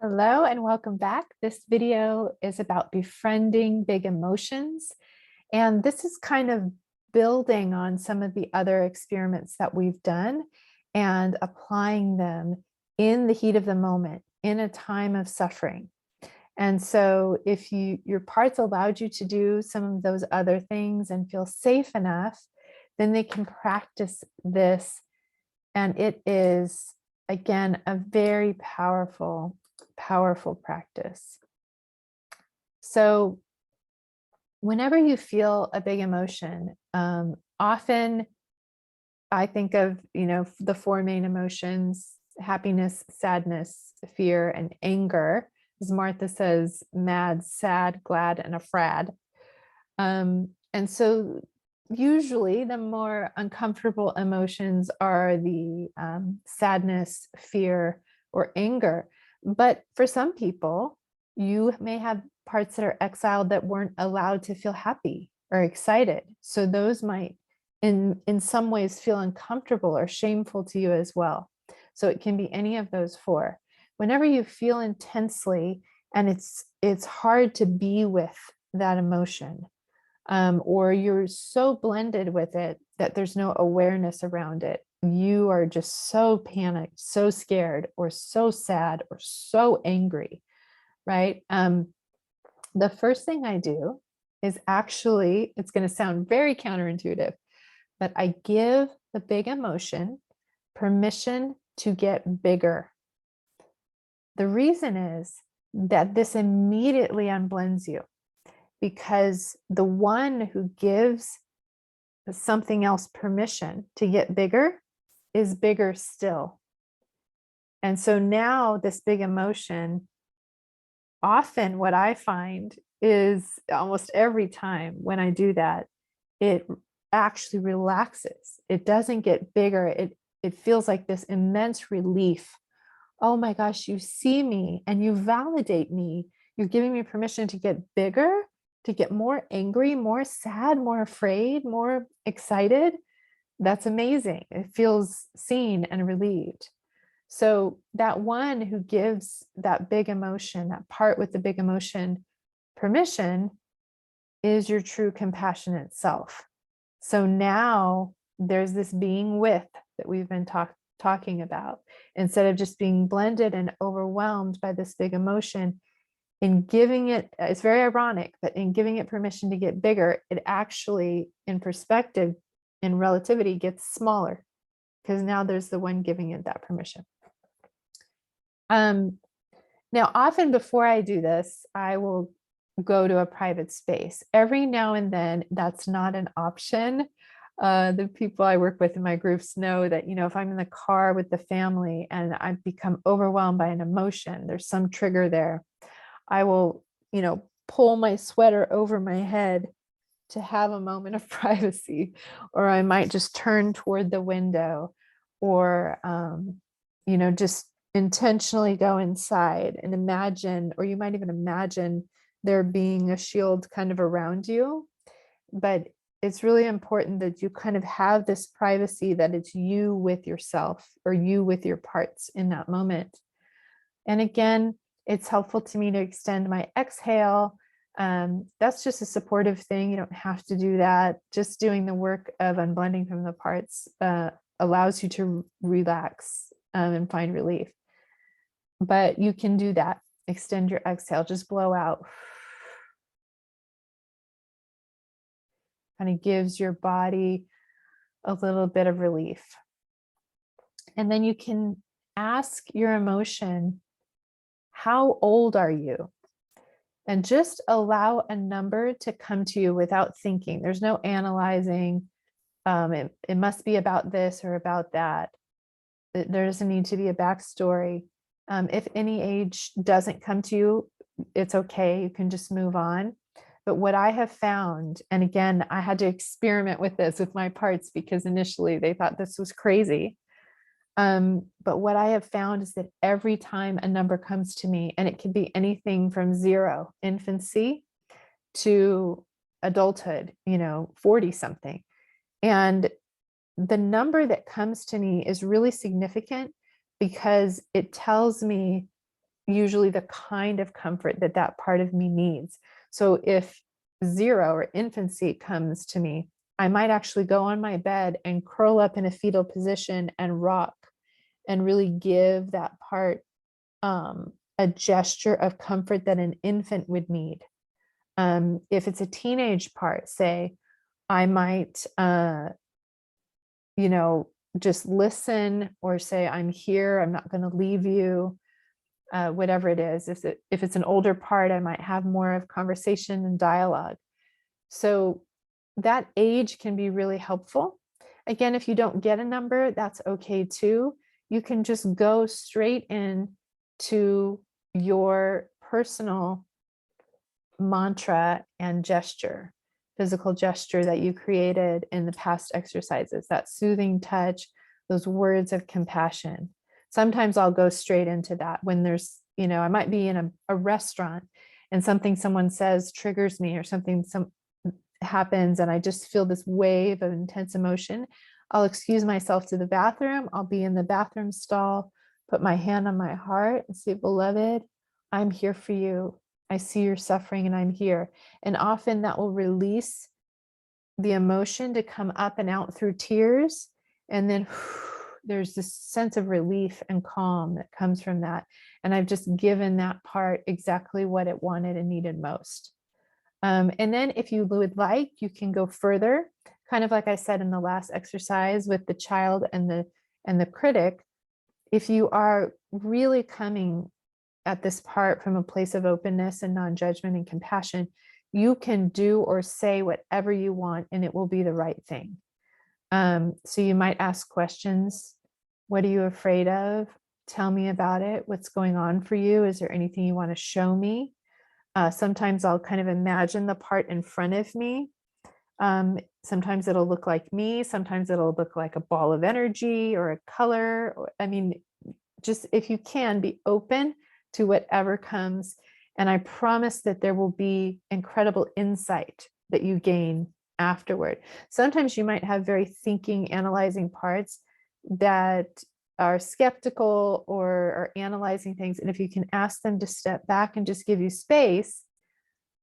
Hello and welcome back. This video is about befriending big emotions. And this is kind of building on some of the other experiments that we've done and applying them in the heat of the moment, in a time of suffering. And so if your parts allowed you to do some of those other things and feel safe enough, then they can practice this. And it is, again, a very powerful practice. So whenever you feel a big emotion, often I think of, the four main emotions: happiness, sadness, fear, and anger. As Martha says, mad, sad, glad, and afraid. And so usually the more uncomfortable emotions are the sadness, fear, or anger. But for some people, you may have parts that are exiled that weren't allowed to feel happy or excited. So those might in some ways feel uncomfortable or shameful to you as well. So it can be any of those four. Whenever you feel intensely and it's hard to be with that emotion, or you're so blended with it that there's no awareness around it, you are just so panicked, so scared, or so sad, or so angry, right? The first thing I do is actually, it's going to sound very counterintuitive, but I give the big emotion permission to get bigger. The reason is that this immediately unblends you, because the one who gives something else permission to get bigger is bigger still. And so now this big emotion, often what I find is almost every time when I do that, it actually relaxes. It doesn't get bigger. It feels like this immense relief. Oh my gosh, you see me and you validate me. You're giving me permission to get bigger, to get more angry, more sad, more afraid, more excited. That's amazing. It feels seen and relieved. So that one who gives that big emotion, that part with the big emotion, permission, is your true compassionate self. So now there's this being with that we've been talking about. Instead of just being blended and overwhelmed by this big emotion, in giving it, it's very ironic, but in giving it permission to get bigger, it actually, in perspective, in relativity, gets smaller, because now there's the one giving it that permission. Now, often before I do this, I will go to a private space. Every now and then, that's not an option. The people I work with in my groups know that, if I'm in the car with the family and I've become overwhelmed by an emotion, there's some trigger there, I will, pull my sweater over my head to have a moment of privacy, or I might just turn toward the window, or, just intentionally go inside and imagine, or you might even imagine there being a shield kind of around you. But it's really important that you kind of have this privacy, that it's you with yourself or you with your parts in that moment. And again, it's helpful to me to extend my exhale. That's just a supportive thing. You don't have to do that. Just doing the work of unblending from the parts allows you to relax and find relief. But you can do that. Extend your exhale, just blow out. Kind of gives your body a little bit of relief. And then you can ask your emotion, how old are you? And just allow a number to come to you without thinking. There's no analyzing. It must be about this or about that. There doesn't need to be a backstory. If any age doesn't come to you, it's okay. You can just move on. But what I have found, and again, I had to experiment with this with my parts because initially they thought this was crazy. But what I have found is that every time a number comes to me, and it can be anything from 0, infancy, to adulthood, 40 something. And the number that comes to me is really significant because it tells me, usually the kind of comfort that that part of me needs. So if 0 or infancy comes to me, I might actually go on my bed and curl up in a fetal position and rock and really give that part a gesture of comfort that an infant would need. If it's a teenage part, say, I might, just listen or say, I'm here, I'm not going to leave you, whatever it is. If it's an older part, I might have more of conversation and dialogue. So that age can be really helpful. Again, if you don't get a number, that's okay too. You can just go straight in to your personal mantra and gesture, physical gesture that you created in the past exercises, that soothing touch, those words of compassion. Sometimes I'll go straight into that when there's, I might be in a restaurant and something someone says triggers me, or something happens and I just feel this wave of intense emotion. I'll excuse myself to the bathroom. I'll be in the bathroom stall, put my hand on my heart and say, beloved, I'm here for you. I see your suffering and I'm here. And often that will release the emotion to come up and out through tears. And then there's this sense of relief and calm that comes from that. And I've just given that part exactly what it wanted and needed most. And then if you would like, you can go further, kind of like I said in the last exercise with the child and the critic. If you are really coming at this part from a place of openness and non-judgment and compassion, you can do or say whatever you want and it will be the right thing. So you might ask questions. What are you afraid of? Tell me about it. What's going on for you? Is there anything you want to show me? Sometimes I'll kind of imagine the part in front of me. Sometimes it'll look like me. Sometimes it'll look like a ball of energy or a color. Just if you can, be open to whatever comes. And I promise that there will be incredible insight that you gain afterward. Sometimes you might have very thinking, analyzing parts that are skeptical or are analyzing things. And if you can ask them to step back and just give you space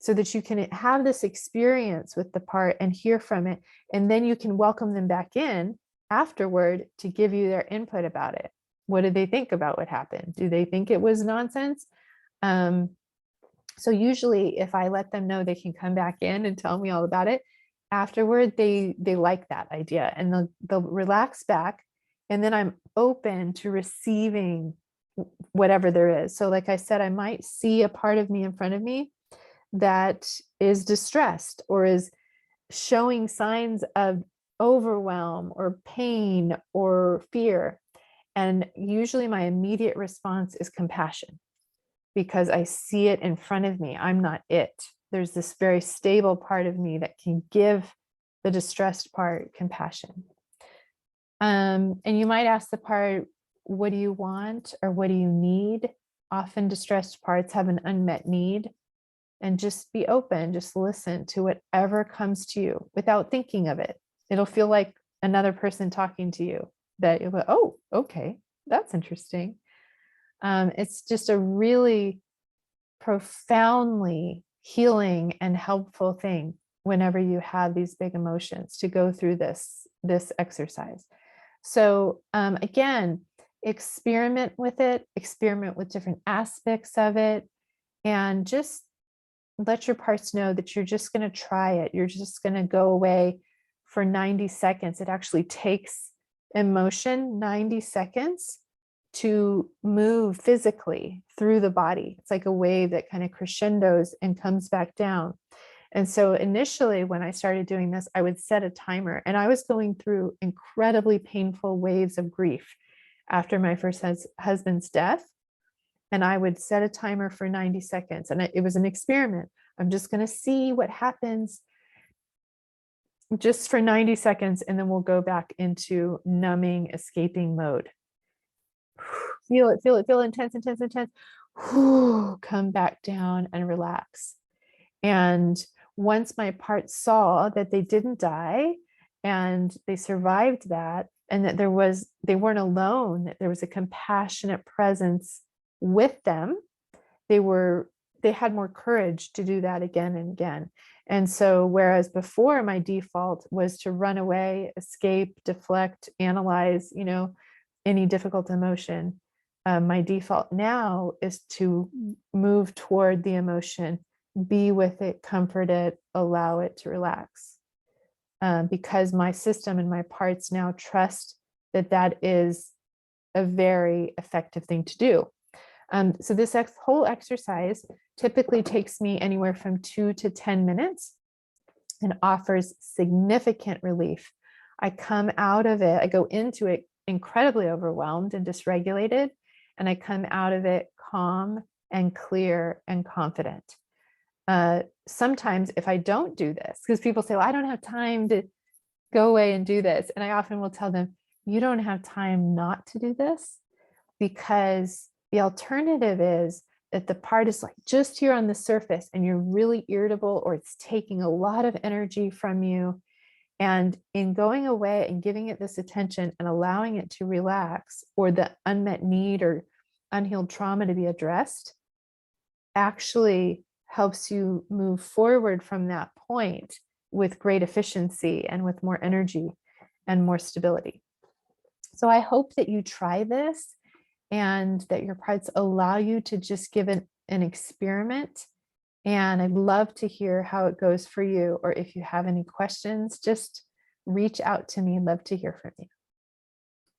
so that you can have this experience with the part and hear from it, and then you can welcome them back in afterward to give you their input about it. What did they think about what happened? Do they think it was nonsense? So usually if I let them know they can come back in and tell me all about it, afterward, they like that idea and they'll relax back. And then I'm open to receiving whatever there is. So like I said, I might see a part of me in front of me that is distressed or is showing signs of overwhelm or pain or fear. And usually my immediate response is compassion because I see it in front of me. I'm not it. There's this very stable part of me that can give the distressed part compassion. And you might ask the part, what do you want or what do you need? Often distressed parts have an unmet need. And just be open, just listen to whatever comes to you without thinking of it. It'll feel like another person talking to you that you'll go, oh, okay, that's interesting. It's just a really profoundly healing and helpful thing whenever you have these big emotions to go through this exercise. So again, experiment with it, experiment with different aspects of it, and just let your parts know that you're just going to try it. You're just going to go away for 90 seconds. It actually takes emotion 90 seconds to move physically through the body. It's like a wave that kind of crescendos and comes back down. And so initially when I started doing this, I would set a timer, and I was going through incredibly painful waves of grief after my first husband's death. And I would set a timer for 90 seconds. And it was an experiment. I'm just going to see what happens just for 90 seconds. And then we'll go back into numbing, escaping mode. Feel it, feel it, feel intense, intense, intense. Come back down and relax. And once my parts saw that they didn't die and they survived that, and that they weren't alone, that there was a compassionate presence with them, they had more courage to do that again and again. And so, whereas before my default was to run away, escape, deflect, analyze, any difficult emotion, my default now is to move toward the emotion, be with it, comfort it, allow it to relax. Because my system and my parts now trust that that is a very effective thing to do. So this whole exercise typically takes me anywhere from 2 to 10 minutes and offers significant relief. I come out of it, I go into it incredibly overwhelmed and dysregulated, and I come out of it calm and clear and confident. Sometimes if I don't do this, because people say, well, I don't have time to go away and do this. And I often will tell them, you don't have time not to do this, because the alternative is that the part is like just here on the surface and you're really irritable, or it's taking a lot of energy from you. And in going away and giving it this attention and allowing it to relax, or the unmet need or unhealed trauma to be addressed, actually helps you move forward from that point with great efficiency and with more energy and more stability. So I hope that you try this and that your parts allow you to just give it an experiment. And I'd love to hear how it goes for you, or if you have any questions, just reach out to me. I'd love to hear from you.